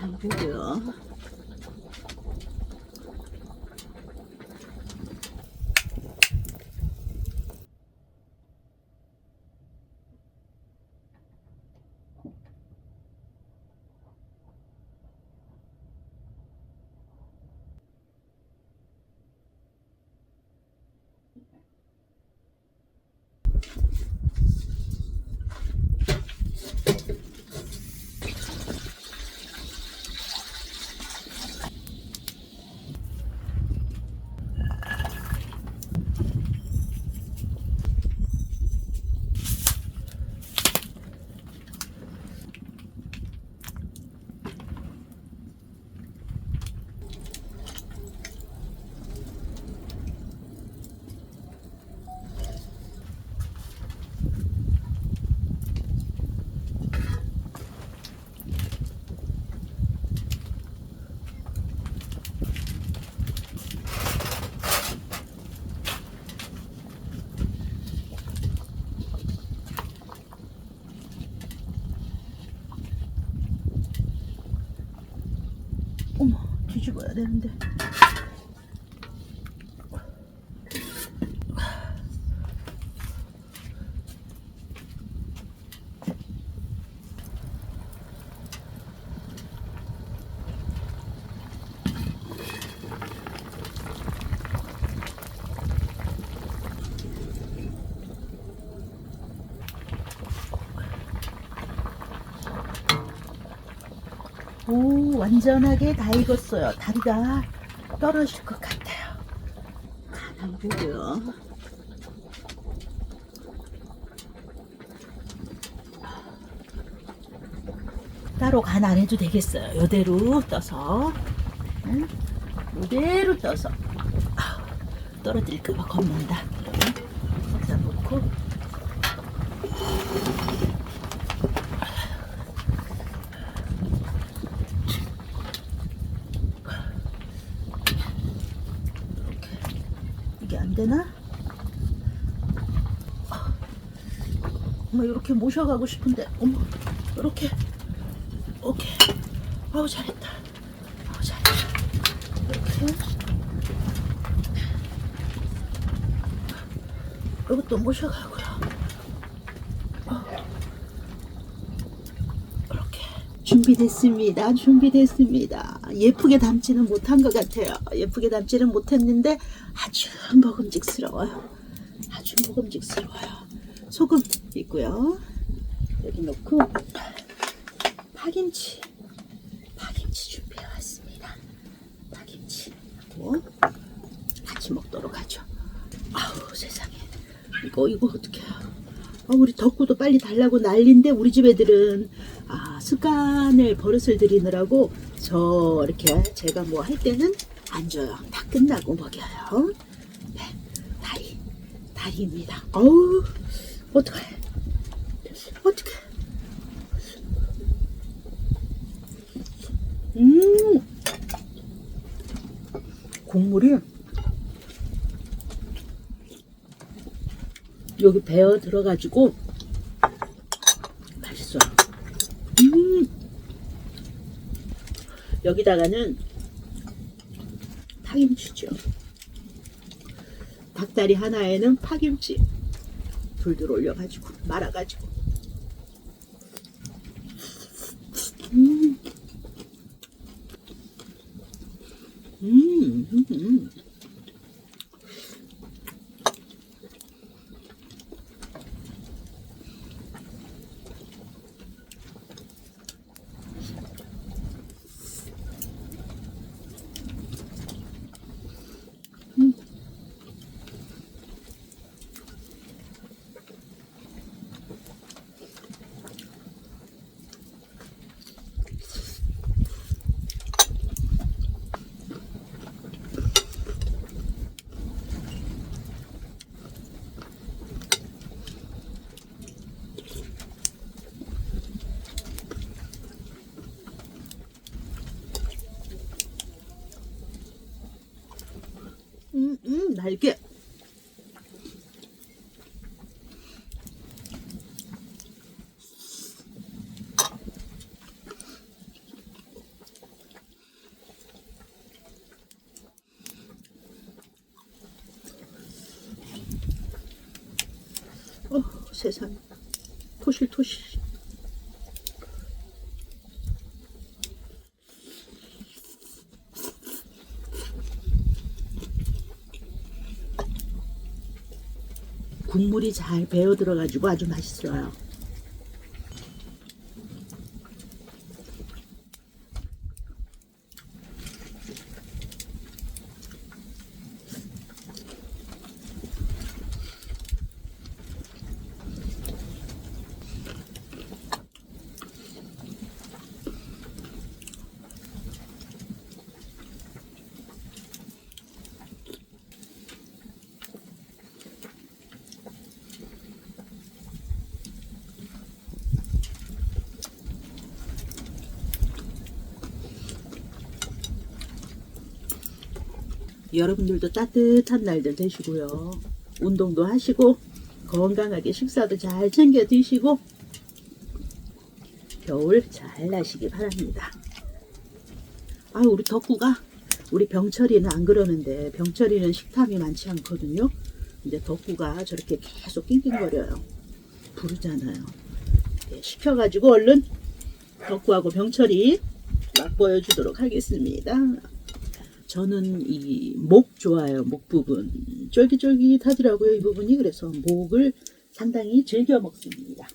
담그고요. 어머, 뒤집어야 되는데. 오, 완전하게 다 익었어요. 다리가 떨어질 것 같아요. 다 담그고요. 따로 간 안 해도 되겠어요. 요대로 떠서, 응? 요대로 떠서. 떨어질까봐 겁난다. 여기다 놓고. 이게 안 되나? 어머, 이렇게 모셔가고 싶은데, 어머, 이렇게, 오케이. 아우, 잘했다. 아우, 잘했다. 이렇게. 이것도 모셔가고요. 이렇게. 준비됐습니다. 준비됐습니다. 예쁘게 담지는 못한 것 같아요. 예쁘게 담지는 못했는데 아주 먹음직스러워요. 아주 먹음직스러워요. 소금 있고요. 여기 넣고 파김치 준비해왔습니다. 파김치하고 같이 먹도록 하죠. 아우, 세상에. 이거 어떡해요. 우리 덕구도 빨리 달라고 난리인데 우리 집 애들은 습관을 버릇을 들이느라고 이렇게 제가 뭐 할 때는 안 줘요. 다 끝나고 먹여요. 네, 다리입니다. 어우, 어떡해. 국물이 여기 배어 들어가지고 맛있어요. 여기다가는 파김치죠. 닭다리 하나에는 파김치 둘둘 올려가지고 말아가지고. 날개. 세상에. 토실토실. 국물이 잘 배어 들어가지고 아주 맛있어요. 여러분들도 따뜻한 날들 되시고요. 운동도 하시고 건강하게 식사도 잘 챙겨 드시고 겨울 잘 나시기 바랍니다. 아, 우리 덕구가 우리 병철이는 안 그러는데 병철이는 식탐이 많지 않거든요. 근데 덕구가 저렇게 계속 낑낑거려요. 부르잖아요. 네, 시켜가지고 얼른 덕구하고 병철이 맛보여 주도록 하겠습니다. 저는 이 목 좋아요. 목 부분 쫄깃쫄깃하더라고요. 이 부분이. 그래서 목을 상당히 즐겨 먹습니다.